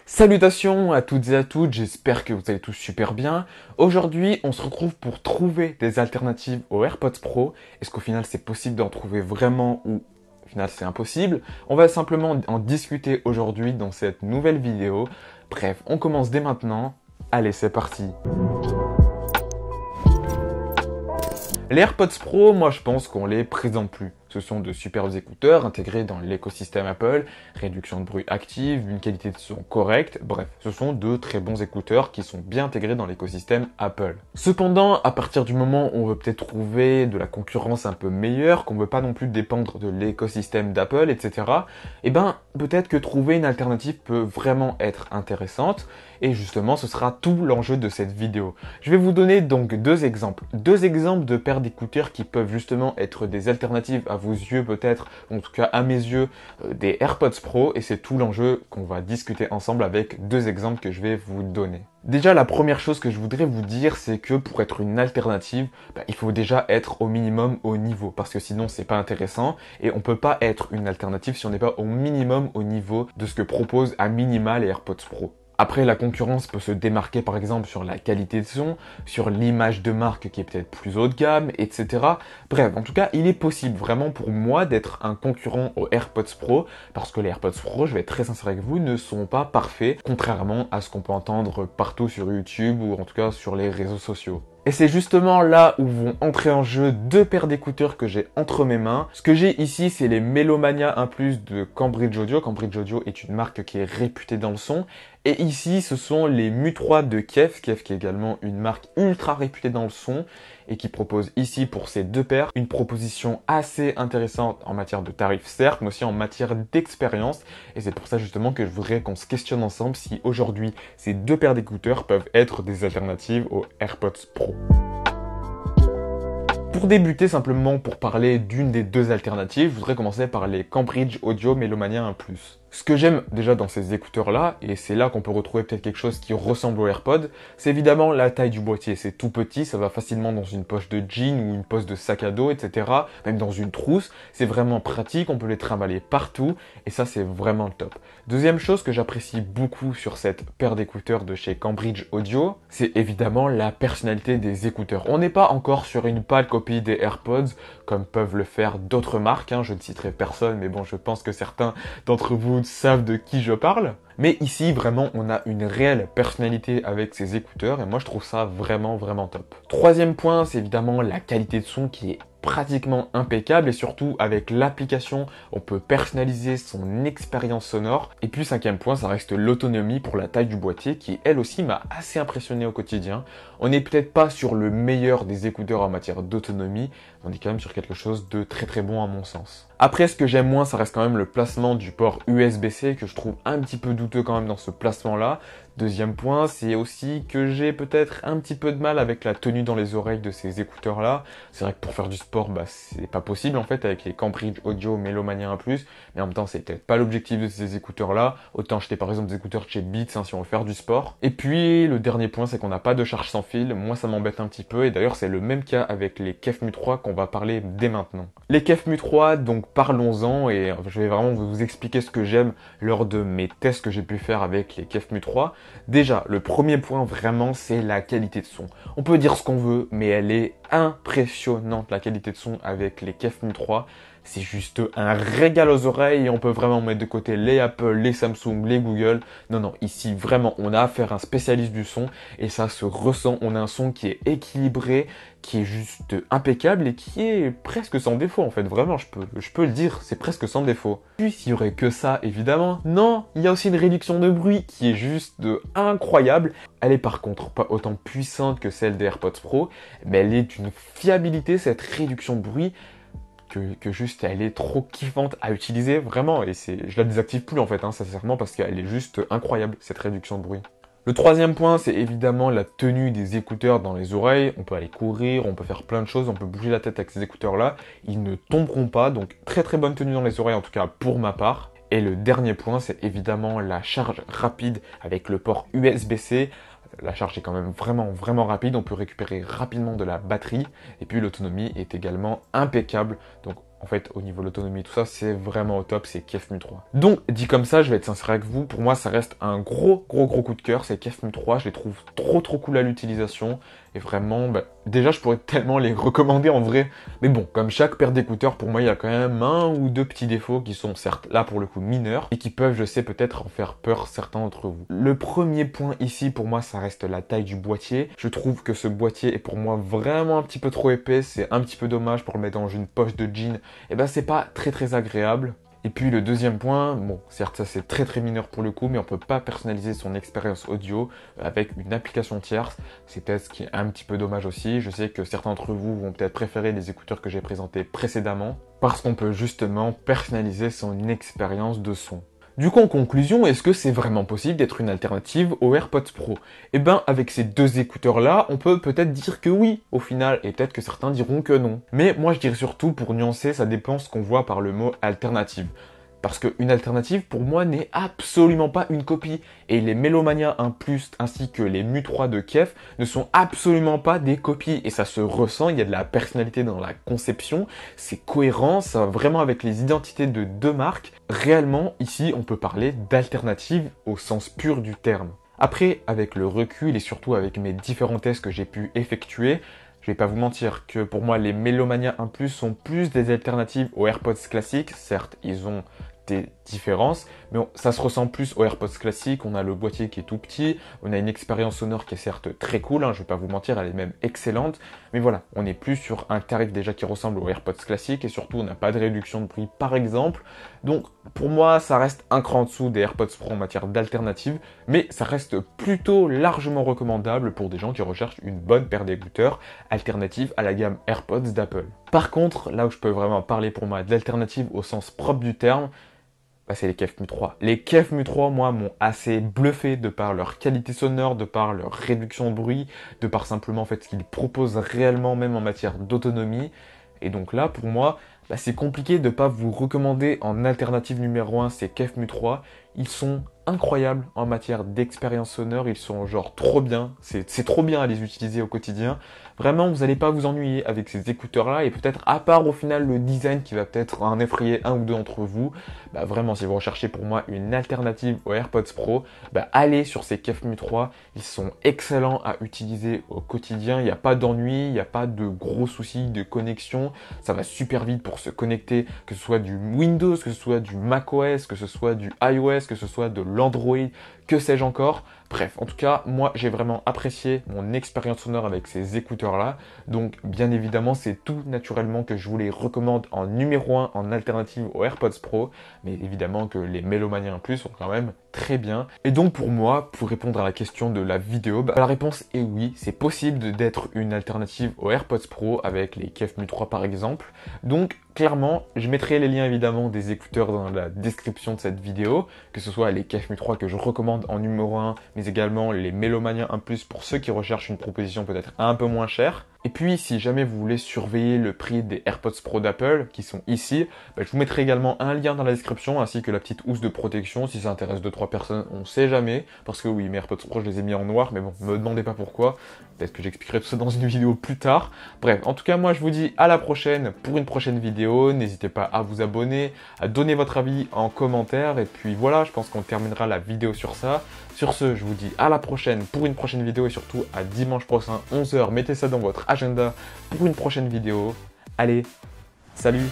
Salutations à toutes et à toutes, j'espère que vous allez tous super bien. Aujourd'hui, on se retrouve pour trouver des alternatives aux AirPods Pro. Est-ce qu'au final c'est possible d'en trouver vraiment ou au final c'est impossible? On va simplement en discuter aujourd'hui dans cette nouvelle vidéo. Bref, on commence dès maintenant. Allez, c'est parti. Les AirPods Pro, moi je pense qu'on les présente plus. Ce sont de superbes écouteurs intégrés dans l'écosystème Apple, réduction de bruit active, une qualité de son correcte, bref, ce sont de très bons écouteurs qui sont bien intégrés dans l'écosystème Apple. Cependant, à partir du moment où on veut peut-être trouver de la concurrence un peu meilleure, qu'on veut pas non plus dépendre de l'écosystème d'Apple, etc., eh ben, peut-être que trouver une alternative peut vraiment être intéressante, et justement, ce sera tout l'enjeu de cette vidéo. Je vais vous donner donc deux exemples de paires d'écouteurs qui peuvent justement être des alternatives à vos yeux peut-être, en tout cas à mes yeux, des AirPods Pro, et c'est tout l'enjeu qu'on va discuter ensemble avec deux exemples que je vais vous donner. Déjà, la première chose que je voudrais vous dire, c'est que pour être une alternative, il faut déjà être au minimum au niveau, parce que sinon c'est pas intéressant, et on peut pas être une alternative si on n'est pas au minimum au niveau de ce que proposent à minima les AirPods Pro. Après, la concurrence peut se démarquer par exemple sur la qualité de son, sur l'image de marque qui est peut-être plus haut de gamme, etc. Bref, en tout cas, il est possible vraiment pour moi d'être un concurrent aux AirPods Pro, parce que les AirPods Pro, je vais être très sincère avec vous, ne sont pas parfaits, contrairement à ce qu'on peut entendre partout sur YouTube ou en tout cas sur les réseaux sociaux. Et c'est justement là où vont entrer en jeu deux paires d'écouteurs que j'ai entre mes mains. Ce que j'ai ici, c'est les Melomania 1+ de Cambridge Audio. Cambridge Audio est une marque qui est réputée dans le son. Et ici, ce sont les Mu3 de Kef. Kef qui est également une marque ultra réputée dans le son et qui propose ici pour ces deux paires une proposition assez intéressante en matière de tarifs certes, mais aussi en matière d'expérience. Et c'est pour ça justement que je voudrais qu'on se questionne ensemble si aujourd'hui ces deux paires d'écouteurs peuvent être des alternatives aux AirPods Pro. Pour débuter simplement pour parler d'une des deux alternatives, je voudrais commencer par les Cambridge Audio Melomania 1+. Ce que j'aime déjà dans ces écouteurs-là, et c'est là qu'on peut retrouver peut-être quelque chose qui ressemble aux AirPods, c'est évidemment la taille du boîtier. C'est tout petit, ça va facilement dans une poche de jean ou une poche de sac à dos, etc. Même dans une trousse. C'est vraiment pratique, on peut les trimballer partout, et ça c'est vraiment le top. Deuxième chose que j'apprécie beaucoup sur cette paire d'écouteurs de chez Cambridge Audio, c'est évidemment la personnalité des écouteurs. On n'est pas encore sur une pâle copie des AirPods, comme peuvent le faire d'autres marques, je ne citerai personne, mais bon, je pense que certains d'entre vous savent de qui je parle. Mais ici, vraiment, on a une réelle personnalité avec ces écouteurs et moi, je trouve ça vraiment, vraiment top. Troisième point, c'est évidemment la qualité de son qui est pratiquement impeccable et surtout avec l'application, on peut personnaliser son expérience sonore. Et puis cinquième point, ça reste l'autonomie pour la taille du boîtier qui elle aussi m'a assez impressionné au quotidien. On n'est peut-être pas sur le meilleur des écouteurs en matière d'autonomie, on est quand même sur quelque chose de très très bon à mon sens. Après, ce que j'aime moins, ça reste quand même le placement du port USB-C que je trouve un petit peu douteux quand même dans ce placement-là. Deuxième point, c'est aussi que j'ai peut-être un petit peu de mal avec la tenue dans les oreilles de ces écouteurs-là. C'est vrai que pour faire du sport, c'est pas possible en fait avec les Cambridge Audio Melomania 1+, mais en même temps, c'est peut-être pas l'objectif de ces écouteurs-là. Autant acheter par exemple des écouteurs de chez Beats si on veut faire du sport. Et puis, le dernier point, c'est qu'on n'a pas de charge sans fil. Moi, ça m'embête un petit peu et d'ailleurs, c'est le même cas avec les Kef Mu3 qu'on va parler dès maintenant. Les Kef Mu3, donc parlons-en et je vais vraiment vous expliquer ce que j'aime lors de mes tests que j'ai pu faire avec les Kef Mu3. Déjà, le premier point vraiment, c'est la qualité de son. On peut dire ce qu'on veut, mais elle est impressionnante, la qualité de son avec les Kef Mu3. C'est juste un régal aux oreilles et on peut vraiment mettre de côté les Apple, les Samsung, les Google. Non, non, ici vraiment on a affaire à un spécialiste du son et ça se ressent. On a un son qui est équilibré, qui est juste impeccable et qui est presque sans défaut en fait. Vraiment, je peux le dire, c'est presque sans défaut. Puis s'il y aurait que ça, évidemment, non, il y a aussi une réduction de bruit qui est juste incroyable. Elle est par contre pas autant puissante que celle des AirPods Pro, mais elle est d'une fiabilité, cette réduction de bruit, que juste elle est trop kiffante à utiliser vraiment et je la désactive plus en fait sincèrement parce qu'elle est juste incroyable cette réduction de bruit. Le troisième point, c'est évidemment la tenue des écouteurs dans les oreilles. On peut aller courir, on peut faire plein de choses, on peut bouger la tête avec ces écouteurs-là. Ils ne tomberont pas, donc très très bonne tenue dans les oreilles, en tout cas pour ma part. Et le dernier point, c'est évidemment la charge rapide avec le port USB-C. La charge est quand même vraiment rapide, on peut récupérer rapidement de la batterie. Et puis l'autonomie est également impeccable. Donc en fait, au niveau de l'autonomie, tout ça, c'est vraiment au top, c'est KEF-MU 3. Donc, dit comme ça, je vais être sincère avec vous, pour moi, ça reste un gros coup de cœur, c'est KEF-MU 3, je les trouve trop cool à l'utilisation, et vraiment, déjà, je pourrais tellement les recommander en vrai, mais bon, comme chaque paire d'écouteurs, pour moi, il y a quand même un ou deux petits défauts qui sont, certes, là, pour le coup, mineurs, et qui peuvent, je sais, peut-être en faire peur certains d'entre vous. Le premier point ici, pour moi, ça reste la taille du boîtier. Je trouve que ce boîtier est pour moi vraiment un petit peu trop épais, c'est un petit peu dommage pour le mettre dans une poche de jean, et c'est pas très agréable. Et puis le deuxième point, bon, certes ça c'est très mineur pour le coup, mais on peut pas personnaliser son expérience audio avec une application tierce. C'est peut-être ce qui est un petit peu dommage aussi. Je sais que certains d'entre vous vont peut-être préférer les écouteurs que j'ai présentés précédemment, parce qu'on peut justement personnaliser son expérience de son. Du coup, en conclusion, est-ce que c'est vraiment possible d'être une alternative aux AirPods Pro? Eh ben, avec ces deux écouteurs-là, on peut peut-être dire que oui, au final, et peut-être que certains diront que non. Mais moi, je dirais surtout, pour nuancer, ça dépend ce qu'on voit par le mot alternative. Parce qu'une alternative, pour moi, n'est absolument pas une copie. Et les Melomania 1 Plus ainsi que les MU 3 de KEF ne sont absolument pas des copies. Et ça se ressent, il y a de la personnalité dans la conception, c'est cohérent, ça va vraiment avec les identités de deux marques. Réellement, ici, on peut parler d'alternative au sens pur du terme. Après, avec le recul et surtout avec mes différents tests que j'ai pu effectuer, je vais pas vous mentir que pour moi les Melomania 1 Plus sont plus des alternatives aux AirPods classiques. Certes, ils ont des différences, mais ça se ressent plus aux AirPods classiques. On a le boîtier qui est tout petit, on a une expérience sonore qui est certes très cool, je vais pas vous mentir, elle est même excellente, mais voilà, on est plus sur un tarif déjà qui ressemble aux AirPods classiques, et surtout on n'a pas de réduction de prix par exemple. Donc pour moi ça reste un cran en dessous des AirPods Pro en matière d'alternative, mais ça reste plutôt largement recommandable pour des gens qui recherchent une bonne paire d'écouteurs alternative à la gamme AirPods d'Apple. Par contre, là où je peux vraiment parler pour moi d'alternative au sens propre du terme, c'est les KEF-MU 3. Les KEF-MU 3, moi, m'ont assez bluffé de par leur qualité sonore, de par leur réduction de bruit, de par simplement en fait ce qu'ils proposent réellement même en matière d'autonomie. Et donc là, pour moi, c'est compliqué de ne pas vous recommander en alternative numéro 1 ces KEF-MU 3. Ils sont incroyables en matière d'expérience sonore, ils sont genre trop bien, c'est trop bien à les utiliser au quotidien. Vraiment, vous n'allez pas vous ennuyer avec ces écouteurs-là, et peut-être à part au final le design qui va peut-être en effrayer un ou deux d'entre vous, vraiment si vous recherchez pour moi une alternative aux AirPods Pro, allez sur ces KEF-MU 3, ils sont excellents à utiliser au quotidien, il n'y a pas d'ennui, il n'y a pas de gros soucis de connexion, ça va super vite pour se connecter, que ce soit du Windows, que ce soit du macOS, que ce soit du iOS, que ce soit de l'Android, que sais-je encore. Bref, en tout cas, moi j'ai vraiment apprécié mon expérience sonore avec ces écouteurs-là. Donc bien évidemment, c'est tout naturellement que je vous les recommande en numéro 1 en alternative aux AirPods Pro. Mais évidemment que les Melomania 1 Plus sont quand même très bien. Et donc pour moi, pour répondre à la question de la vidéo, la réponse est oui, c'est possible d'être une alternative aux AirPods Pro avec les KEF-MU 3 par exemple. Donc clairement, je mettrai les liens évidemment des écouteurs dans la description de cette vidéo, que ce soit les KEF-MU 3 que je recommande en numéro 1, mais également les Melomania 1 Plus pour ceux qui recherchent une proposition peut-être un peu moins chère. Et puis, si jamais vous voulez surveiller le prix des AirPods Pro d'Apple, qui sont ici, je vous mettrai également un lien dans la description, ainsi que la petite housse de protection, si ça intéresse 2-3 personnes, on sait jamais, parce que oui, mes AirPods Pro, je les ai mis en noir, mais bon, me demandez pas pourquoi, peut-être que j'expliquerai tout ça dans une vidéo plus tard. Bref, en tout cas, moi, je vous dis à la prochaine pour une prochaine vidéo, n'hésitez pas à vous abonner, à donner votre avis en commentaire, et puis voilà, je pense qu'on terminera la vidéo sur ça. Sur ce, je vous dis à la prochaine pour une prochaine vidéo, et surtout à dimanche prochain, 11 h, mettez ça dans votre agenda pour une prochaine vidéo. Allez, salut!